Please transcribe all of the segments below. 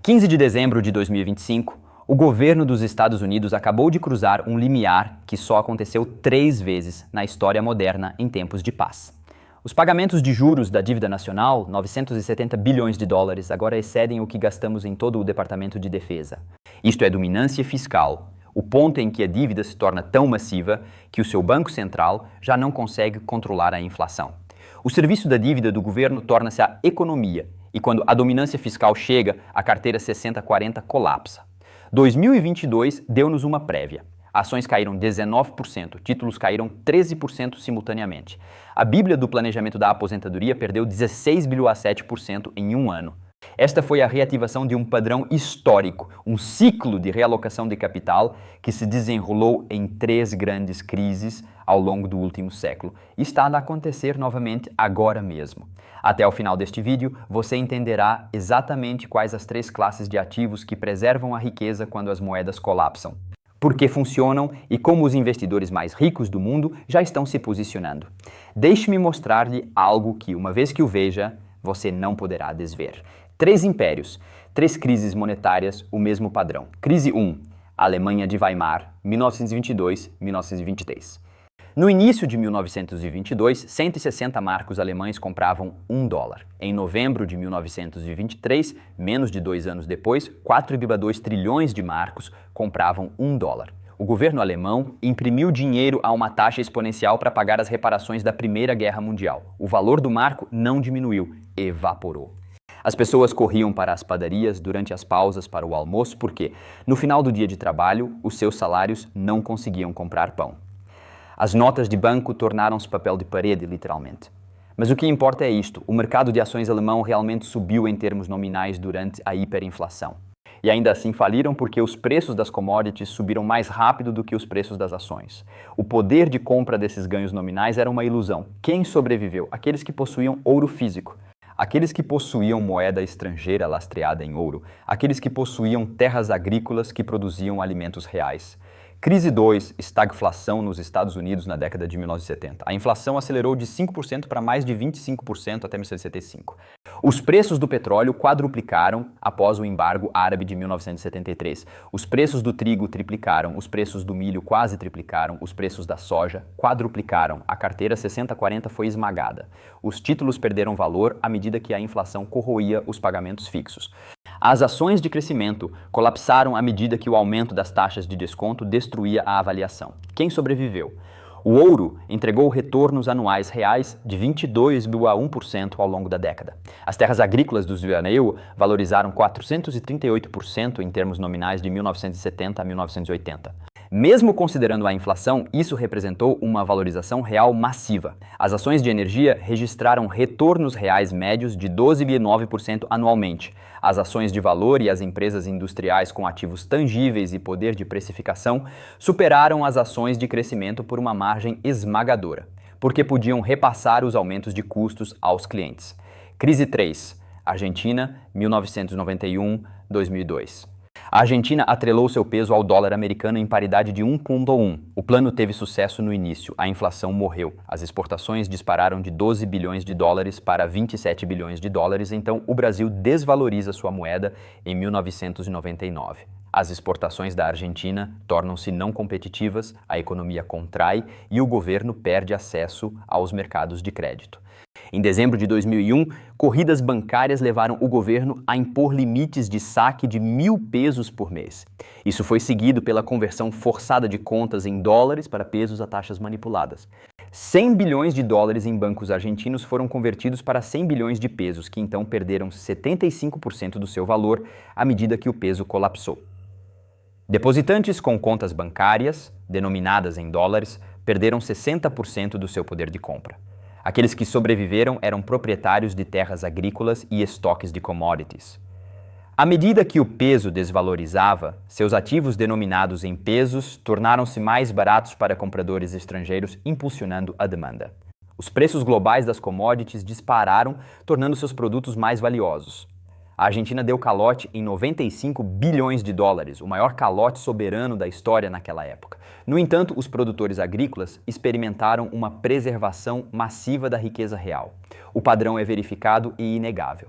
15 de dezembro de 2025, o governo dos Estados Unidos acabou de cruzar um limiar que só aconteceu 3 vezes na história moderna em tempos de paz. Os pagamentos de juros da dívida nacional, 970 bilhões de dólares, agora excedem o que gastamos em todo o Departamento de Defesa. Isto é dominância fiscal, o ponto em que a dívida se torna tão massiva que o seu Banco Central já não consegue controlar a inflação. O serviço da dívida do governo torna-se a economia, e quando a dominância fiscal chega, a carteira 60-40 colapsa. 2022 deu-nos uma prévia. Ações caíram 19%, títulos caíram 13% simultaneamente. A Bíblia do Planejamento da Aposentadoria perdeu 16,7% em um ano. Esta foi a reativação de um padrão histórico, um ciclo de realocação de capital que se desenrolou em 3 grandes crises ao longo do último século e está a acontecer novamente agora mesmo. Até o final deste vídeo, você entenderá exatamente quais as 3 classes de ativos que preservam a riqueza quando as moedas colapsam, por que funcionam e como os investidores mais ricos do mundo já estão se posicionando. Deixe-me mostrar-lhe algo que, uma vez que o veja, você não poderá desver. 3 impérios, 3 crises monetárias, o mesmo padrão. Crise 1, Alemanha de Weimar, 1922-1923. No início de 1922, 160 marcos alemães compravam $1. Em novembro de 1923, menos de 2 anos depois, 4,2 trilhões de marcos compravam $1. O governo alemão imprimiu dinheiro a uma taxa exponencial para pagar as reparações da Primeira Guerra Mundial. O valor do marco não diminuiu, evaporou. As pessoas corriam para as padarias durante as pausas para o almoço porque, no final do dia de trabalho, os seus salários não conseguiam comprar pão. As notas de banco tornaram-se papel de parede, literalmente. Mas o que importa é isto: o mercado de ações alemão realmente subiu em termos nominais durante a hiperinflação. E ainda assim faliram porque os preços das commodities subiram mais rápido do que os preços das ações. O poder de compra desses ganhos nominais era uma ilusão. Quem sobreviveu? Aqueles que possuíam ouro físico. Aqueles que possuíam moeda estrangeira lastreada em ouro. Aqueles que possuíam terras agrícolas que produziam alimentos reais. Crise 2, estagflação nos Estados Unidos na década de 1970. A inflação acelerou de 5% para mais de 25% até 1975. Os preços do petróleo quadruplicaram após o embargo árabe de 1973. Os preços do trigo triplicaram, os preços do milho quase triplicaram, os preços da soja quadruplicaram. A carteira 60-40 foi esmagada. Os títulos perderam valor à medida que a inflação corroía os pagamentos fixos. As ações de crescimento colapsaram à medida que o aumento das taxas de desconto destruía a avaliação. Quem sobreviveu? O ouro entregou retornos anuais reais de 22,1% ao longo da década. As terras agrícolas do veraneio valorizaram 438% em termos nominais de 1970 a 1980. Mesmo considerando a inflação, isso representou uma valorização real massiva. As ações de energia registraram retornos reais médios de 12,9% anualmente. As ações de valor e as empresas industriais com ativos tangíveis e poder de precificação superaram as ações de crescimento por uma margem esmagadora, porque podiam repassar os aumentos de custos aos clientes. Crise 3, Argentina, 1991-2002. A Argentina atrelou seu peso ao dólar americano em paridade de 1,1. O plano teve sucesso no início, a inflação morreu. As exportações dispararam de 12 bilhões de dólares para 27 bilhões de dólares, então o Brasil desvaloriza sua moeda em 1999. As exportações da Argentina tornam-se não competitivas, a economia contrai e o governo perde acesso aos mercados de crédito. Em dezembro de 2001, corridas bancárias levaram o governo a impor limites de saque de 1.000 pesos por mês. Isso foi seguido pela conversão forçada de contas em dólares para pesos a taxas manipuladas. 100 bilhões de dólares em bancos argentinos foram convertidos para 100 bilhões de pesos, que então perderam 75% do seu valor à medida que o peso colapsou. Depositantes com contas bancárias, denominadas em dólares, perderam 60% do seu poder de compra. Aqueles que sobreviveram eram proprietários de terras agrícolas e estoques de commodities. À medida que o peso desvalorizava, seus ativos denominados em pesos tornaram-se mais baratos para compradores estrangeiros, impulsionando a demanda. Os preços globais das commodities dispararam, tornando seus produtos mais valiosos. A Argentina deu calote em 95 bilhões de dólares, o maior calote soberano da história naquela época. No entanto, os produtores agrícolas experimentaram uma preservação massiva da riqueza real. O padrão é verificado e inegável.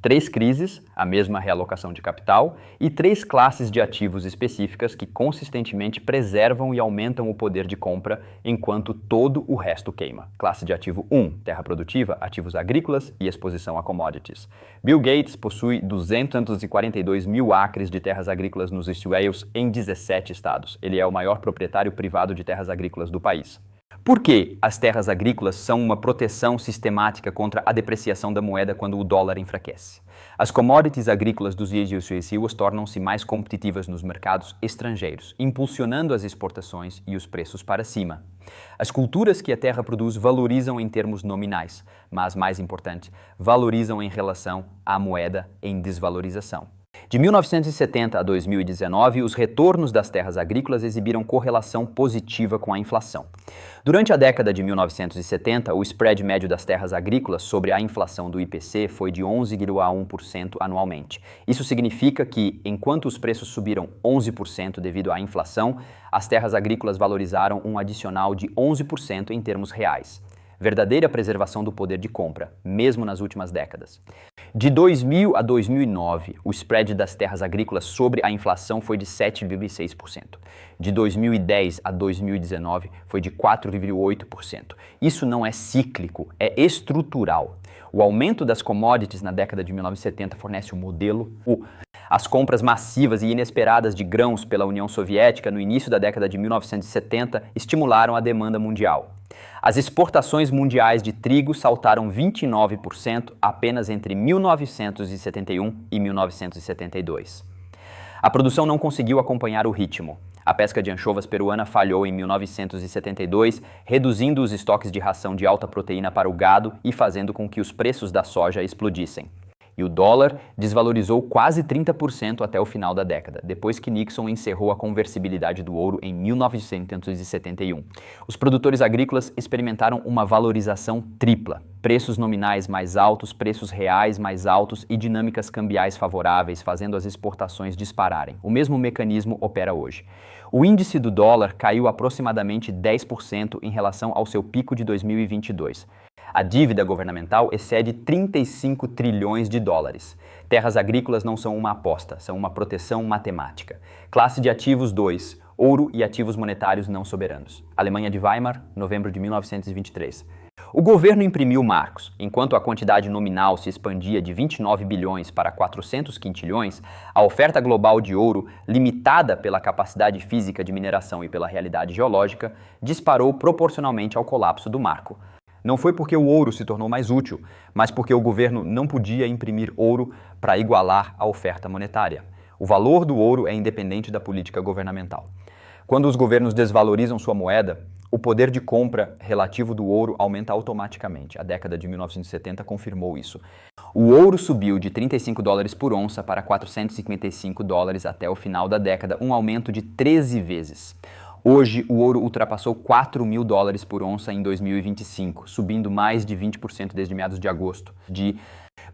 3 crises, a mesma realocação de capital, e 3 classes de ativos específicas que consistentemente preservam e aumentam o poder de compra enquanto todo o resto queima. Classe de ativo 1, terra produtiva, ativos agrícolas e exposição a commodities. Bill Gates possui 242 mil acres de terras agrícolas nos East Wales em 17 estados. Ele é o maior proprietário privado de terras agrícolas do país. Por que as terras agrícolas são uma proteção sistemática contra a depreciação da moeda quando o dólar enfraquece? As commodities agrícolas dos IES tornam-se mais competitivas nos mercados estrangeiros, impulsionando as exportações e os preços para cima. As culturas que a terra produz valorizam em termos nominais, mas, mais importante, valorizam em relação à moeda em desvalorização. De 1970 a 2019, os retornos das terras agrícolas exibiram correlação positiva com a inflação. Durante a década de 1970, o spread médio das terras agrícolas sobre a inflação do IPC foi de 11,1% anualmente. Isso significa que, enquanto os preços subiram 11% devido à inflação, as terras agrícolas valorizaram um adicional de 11% em termos reais. Verdadeira preservação do poder de compra, mesmo nas últimas décadas. De 2000 a 2009, o spread das terras agrícolas sobre a inflação foi de 7,6%. De 2010 a 2019, foi de 4,8%. Isso não é cíclico, é estrutural. O aumento das commodities na década de 1970 fornece o modelo. As compras massivas e inesperadas de grãos pela União Soviética no início da década de 1970 estimularam a demanda mundial. As exportações mundiais de trigo saltaram 29% apenas entre 1971 e 1972. A produção não conseguiu acompanhar o ritmo. A pesca de anchovas peruana falhou em 1972, reduzindo os estoques de ração de alta proteína para o gado e fazendo com que os preços da soja explodissem. E o dólar desvalorizou quase 30% até o final da década, depois que Nixon encerrou a conversibilidade do ouro em 1971. Os produtores agrícolas experimentaram uma valorização tripla: preços nominais mais altos, preços reais mais altos e dinâmicas cambiais favoráveis, fazendo as exportações dispararem. O mesmo mecanismo opera hoje. O índice do dólar caiu aproximadamente 10% em relação ao seu pico de 2022. A dívida governamental excede 35 trilhões de dólares. Terras agrícolas não são uma aposta, são uma proteção matemática. Classe de ativos 2, ouro e ativos monetários não soberanos. Alemanha de Weimar, novembro de 1923. O governo imprimiu marcos. Enquanto a quantidade nominal se expandia de 29 bilhões para 400 quintilhões, a oferta global de ouro, limitada pela capacidade física de mineração e pela realidade geológica, disparou proporcionalmente ao colapso do marco. Não foi porque o ouro se tornou mais útil, mas porque o governo não podia imprimir ouro para igualar a oferta monetária. O valor do ouro é independente da política governamental. Quando os governos desvalorizam sua moeda, o poder de compra relativo do ouro aumenta automaticamente. A década de 1970 confirmou isso. O ouro subiu de 35 dólares por onça para 455 dólares até o final da década, um aumento de 13 vezes. Hoje, o ouro ultrapassou 4 mil dólares por onça em 2025, subindo mais de 20% desde meados de agosto.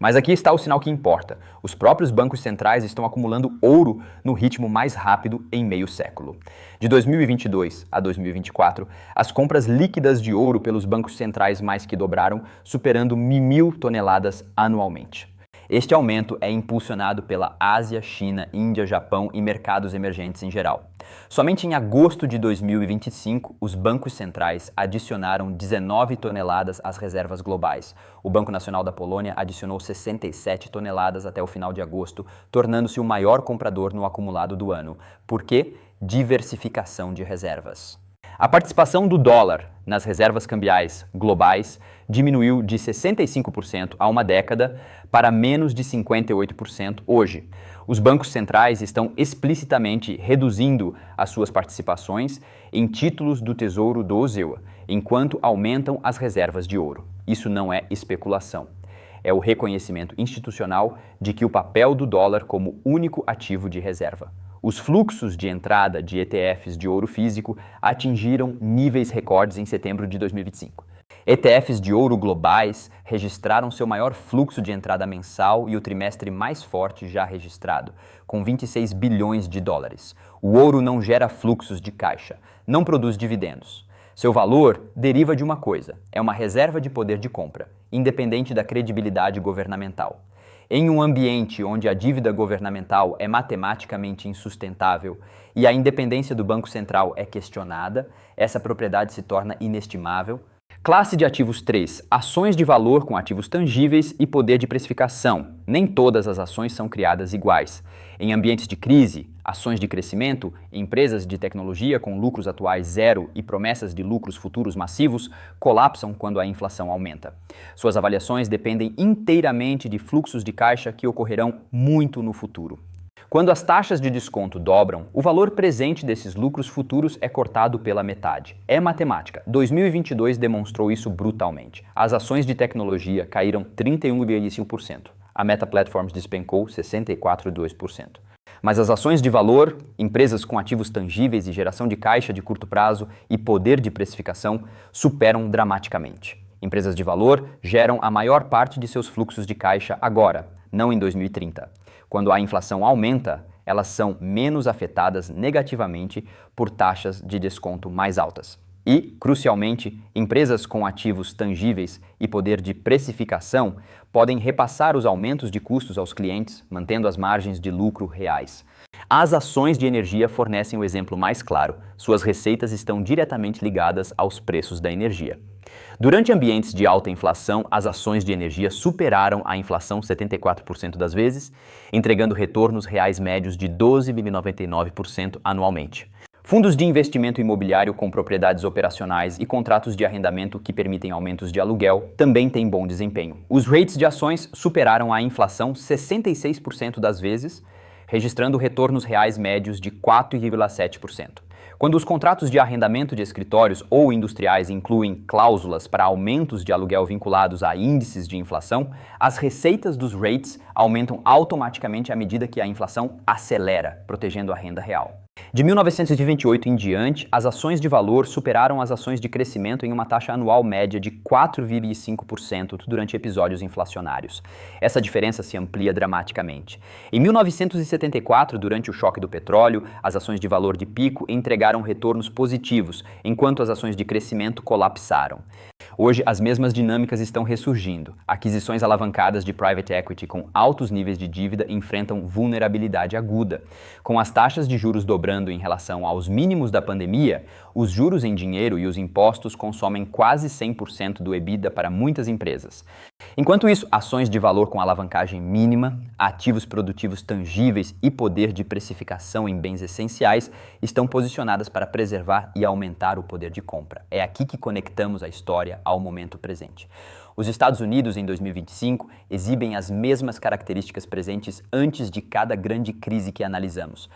Mas aqui está o sinal que importa. Os próprios bancos centrais estão acumulando ouro no ritmo mais rápido em meio século. De 2022 a 2024, as compras líquidas de ouro pelos bancos centrais mais que dobraram, superando 1.000 toneladas anualmente. Este aumento é impulsionado pela Ásia, China, Índia, Japão e mercados emergentes em geral. Somente em agosto de 2025, os bancos centrais adicionaram 19 toneladas às reservas globais. O Banco Nacional da Polônia adicionou 67 toneladas até o final de agosto, tornando-se o maior comprador no acumulado do ano. Por quê? Diversificação de reservas. A participação do dólar nas reservas cambiais globais diminuiu de 65% há uma década para menos de 58% hoje. Os bancos centrais estão explicitamente reduzindo as suas participações em títulos do Tesouro do ZEUA, enquanto aumentam as reservas de ouro. Isso não é especulação. É o reconhecimento institucional de que o papel do dólar como único ativo de reserva. Os fluxos de entrada de ETFs de ouro físico atingiram níveis recordes em setembro de 2025. ETFs de ouro globais registraram seu maior fluxo de entrada mensal e o trimestre mais forte já registrado, com 26 bilhões de dólares. O ouro não gera fluxos de caixa, não produz dividendos. Seu valor deriva de uma coisa, é uma reserva de poder de compra, independente da credibilidade governamental. Em um ambiente onde a dívida governamental é matematicamente insustentável e a independência do Banco Central é questionada, essa propriedade se torna inestimável. Classe de ativos 3. Ações de valor com ativos tangíveis e poder de precificação. Nem todas as ações são criadas iguais. Em ambientes de crise, ações de crescimento, empresas de tecnologia com lucros atuais zero e promessas de lucros futuros massivos colapsam quando a inflação aumenta. Suas avaliações dependem inteiramente de fluxos de caixa que ocorrerão muito no futuro. Quando as taxas de desconto dobram, o valor presente desses lucros futuros é cortado pela metade. É matemática. 2022 demonstrou isso brutalmente. As ações de tecnologia caíram 31,5%. A Meta Platforms despencou 64,2%. Mas as ações de valor, empresas com ativos tangíveis e geração de caixa de curto prazo e poder de precificação superam dramaticamente. Empresas de valor geram a maior parte de seus fluxos de caixa agora, não em 2030. Quando a inflação aumenta, elas são menos afetadas negativamente por taxas de desconto mais altas. E, crucialmente, empresas com ativos tangíveis e poder de precificação podem repassar os aumentos de custos aos clientes, mantendo as margens de lucro reais. As ações de energia fornecem o exemplo mais claro. Suas receitas estão diretamente ligadas aos preços da energia. Durante ambientes de alta inflação, as ações de energia superaram a inflação 74% das vezes, entregando retornos reais médios de 12,99% anualmente. Fundos de investimento imobiliário com propriedades operacionais e contratos de arrendamento que permitem aumentos de aluguel também têm bom desempenho. Os rates de ações superaram a inflação 66% das vezes, registrando retornos reais médios de 4,7%. Quando os contratos de arrendamento de escritórios ou industriais incluem cláusulas para aumentos de aluguel vinculados a índices de inflação, as receitas dos rates aumentam automaticamente à medida que a inflação acelera, protegendo a renda real. De 1928 em diante, as ações de valor superaram as ações de crescimento em uma taxa anual média de 4,5% durante episódios inflacionários. Essa diferença se amplia dramaticamente. Em 1974, durante o choque do petróleo, as ações de valor de pico entregaram retornos positivos, enquanto as ações de crescimento colapsaram. Hoje, as mesmas dinâmicas estão ressurgindo. Aquisições alavancadas de private equity com altos níveis de dívida enfrentam vulnerabilidade aguda. Com as taxas de juros dobrando em relação aos mínimos da pandemia, os juros em dinheiro e os impostos consomem quase 100% do EBITDA para muitas empresas. Enquanto isso, ações de valor com alavancagem mínima, ativos produtivos tangíveis e poder de precificação em bens essenciais estão posicionadas para preservar e aumentar o poder de compra. É aqui que conectamos a história ao momento presente. Os Estados Unidos, em 2025, exibem as mesmas características presentes antes de cada grande crise que analisamos.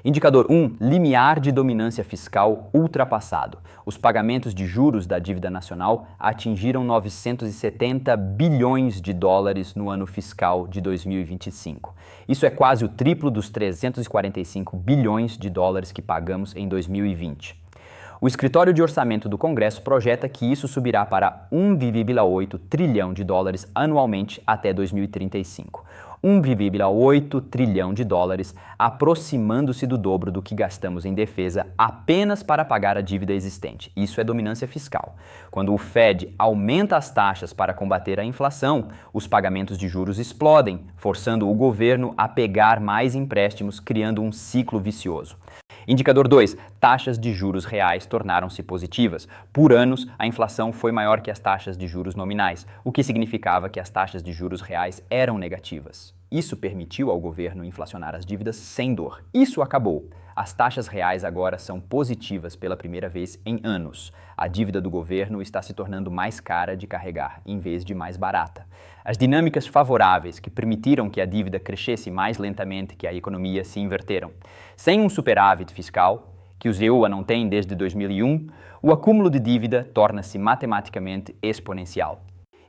Indicador 1, limiar de dominância fiscal ultrapassado. Os pagamentos de juros da dívida nacional atingiram 970 bilhões de dólares no ano fiscal de 2025. Isso é quase o triplo dos 345 bilhões de dólares que pagamos em 2020. O Escritório de Orçamento do Congresso projeta que isso subirá para 1,8 trilhão de dólares anualmente até 2035. 1,8 trilhão de dólares, aproximando-se do dobro do que gastamos em defesa apenas para pagar a dívida existente. Isso é dominância fiscal. Quando o Fed aumenta as taxas para combater a inflação, os pagamentos de juros explodem, forçando o governo a pegar mais empréstimos, criando um ciclo vicioso. Indicador 2. Taxas de juros reais tornaram-se positivas. Por anos, a inflação foi maior que as taxas de juros nominais, o que significava que as taxas de juros reais eram negativas. Isso permitiu ao governo inflacionar as dívidas sem dor. Isso acabou. As taxas reais agora são positivas pela primeira vez em anos. A dívida do governo está se tornando mais cara de carregar, em vez de mais barata. As dinâmicas favoráveis que permitiram que a dívida crescesse mais lentamente que a economia se inverteram. Sem um superávit fiscal, que o ZEUA não tem desde 2001, o acúmulo de dívida torna-se matematicamente exponencial.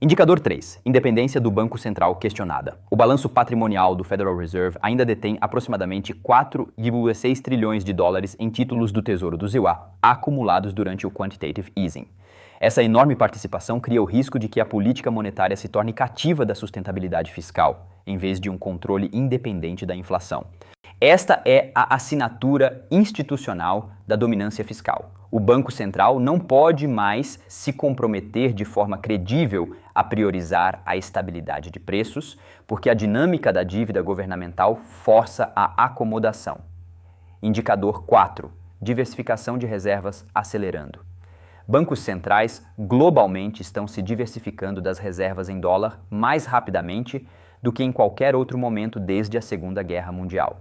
Indicador 3. Independência do Banco Central questionada. O balanço patrimonial do Federal Reserve ainda detém aproximadamente 4,6 trilhões de dólares em títulos do Tesouro do ZEUA, acumulados durante o Quantitative Easing. Essa enorme participação cria o risco de que a política monetária se torne cativa da sustentabilidade fiscal, em vez de um controle independente da inflação. Esta é a assinatura institucional da dominância fiscal. O Banco Central não pode mais se comprometer de forma credível a priorizar a estabilidade de preços, porque a dinâmica da dívida governamental força a acomodação. Indicador 4. Diversificação de reservas acelerando. Bancos centrais globalmente estão se diversificando das reservas em dólar mais rapidamente do que em qualquer outro momento desde a Segunda Guerra Mundial.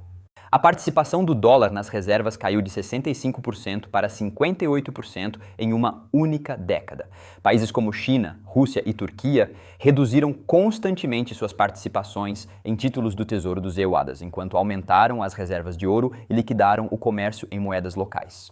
A participação do dólar nas reservas caiu de 65% para 58% em uma única década. Países como China, Rússia e Turquia reduziram constantemente suas participações em títulos do Tesouro dos EUADAs, enquanto aumentaram as reservas de ouro e liquidaram o comércio em moedas locais.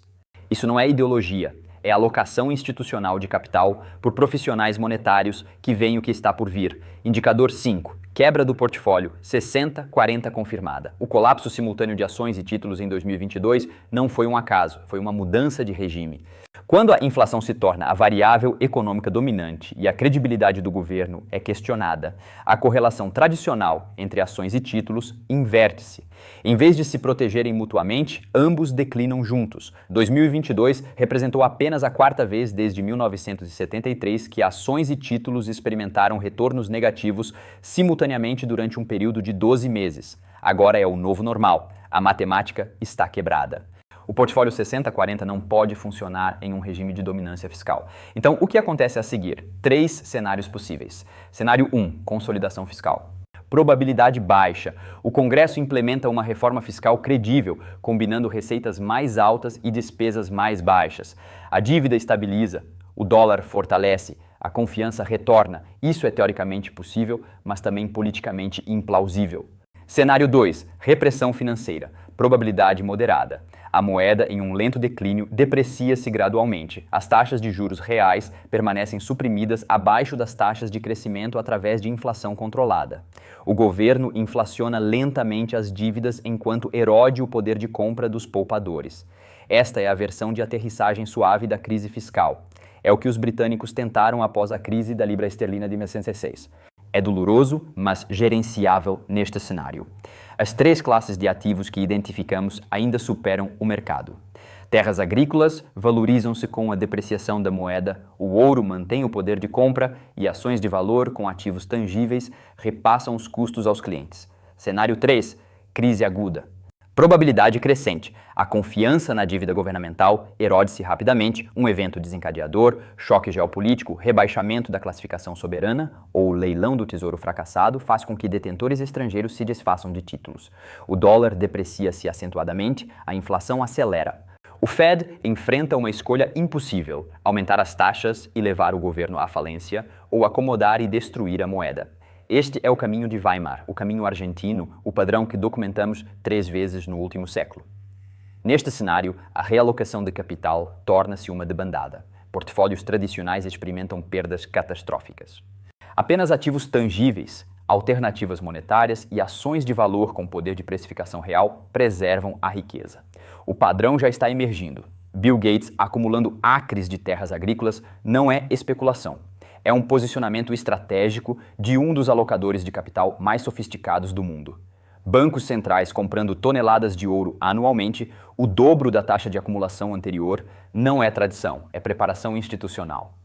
Isso não é ideologia, é alocação institucional de capital por profissionais monetários que veem o que está por vir. Indicador 5. Quebra do portfólio, 60-40 confirmada. O colapso simultâneo de ações e títulos em 2022 não foi um acaso, foi uma mudança de regime. Quando a inflação se torna a variável econômica dominante e a credibilidade do governo é questionada, a correlação tradicional entre ações e títulos inverte-se. Em vez de se protegerem mutuamente, ambos declinam juntos. 2022 representou apenas a quarta vez desde 1973 que ações e títulos experimentaram retornos negativos simultaneamente durante um período de 12 meses. Agora é o novo normal. A matemática está quebrada. O portfólio 60-40 não pode funcionar em um regime de dominância fiscal. Então, o que acontece a seguir? 3 cenários possíveis. Cenário 1, consolidação fiscal. Probabilidade baixa. O Congresso implementa uma reforma fiscal credível, combinando receitas mais altas e despesas mais baixas. A dívida estabiliza, o dólar fortalece, a confiança retorna. Isso é teoricamente possível, mas também politicamente implausível. Cenário 2, repressão financeira. Probabilidade moderada. A moeda, em um lento declínio, deprecia-se gradualmente. As taxas de juros reais permanecem suprimidas abaixo das taxas de crescimento através de inflação controlada. O governo inflaciona lentamente as dívidas enquanto erode o poder de compra dos poupadores. Esta é a versão de aterrissagem suave da crise fiscal. É o que os britânicos tentaram após a crise da libra esterlina de 1906. É doloroso, mas gerenciável neste cenário. As 3 classes de ativos que identificamos ainda superam o mercado. Terras agrícolas valorizam-se com a depreciação da moeda, o ouro mantém o poder de compra e ações de valor com ativos tangíveis repassam os custos aos clientes. Cenário 3, crise aguda. Probabilidade crescente. A confiança na dívida governamental erode-se rapidamente, um evento desencadeador, choque geopolítico, rebaixamento da classificação soberana ou leilão do tesouro fracassado faz com que detentores estrangeiros se desfaçam de títulos. O dólar deprecia-se acentuadamente, a inflação acelera. O Fed enfrenta uma escolha impossível: aumentar as taxas e levar o governo à falência ou acomodar e destruir a moeda. Este é o caminho de Weimar, o caminho argentino, o padrão que documentamos 3 vezes no último século. Neste cenário, a realocação de capital torna-se uma debandada. Portfólios tradicionais experimentam perdas catastróficas. Apenas ativos tangíveis, alternativas monetárias e ações de valor com poder de precificação real preservam a riqueza. O padrão já está emergindo. Bill Gates acumulando acres de terras agrícolas não é especulação. É um posicionamento estratégico de um dos alocadores de capital mais sofisticados do mundo. Bancos centrais comprando toneladas de ouro anualmente, o dobro da taxa de acumulação anterior, não é tradição, é preparação institucional.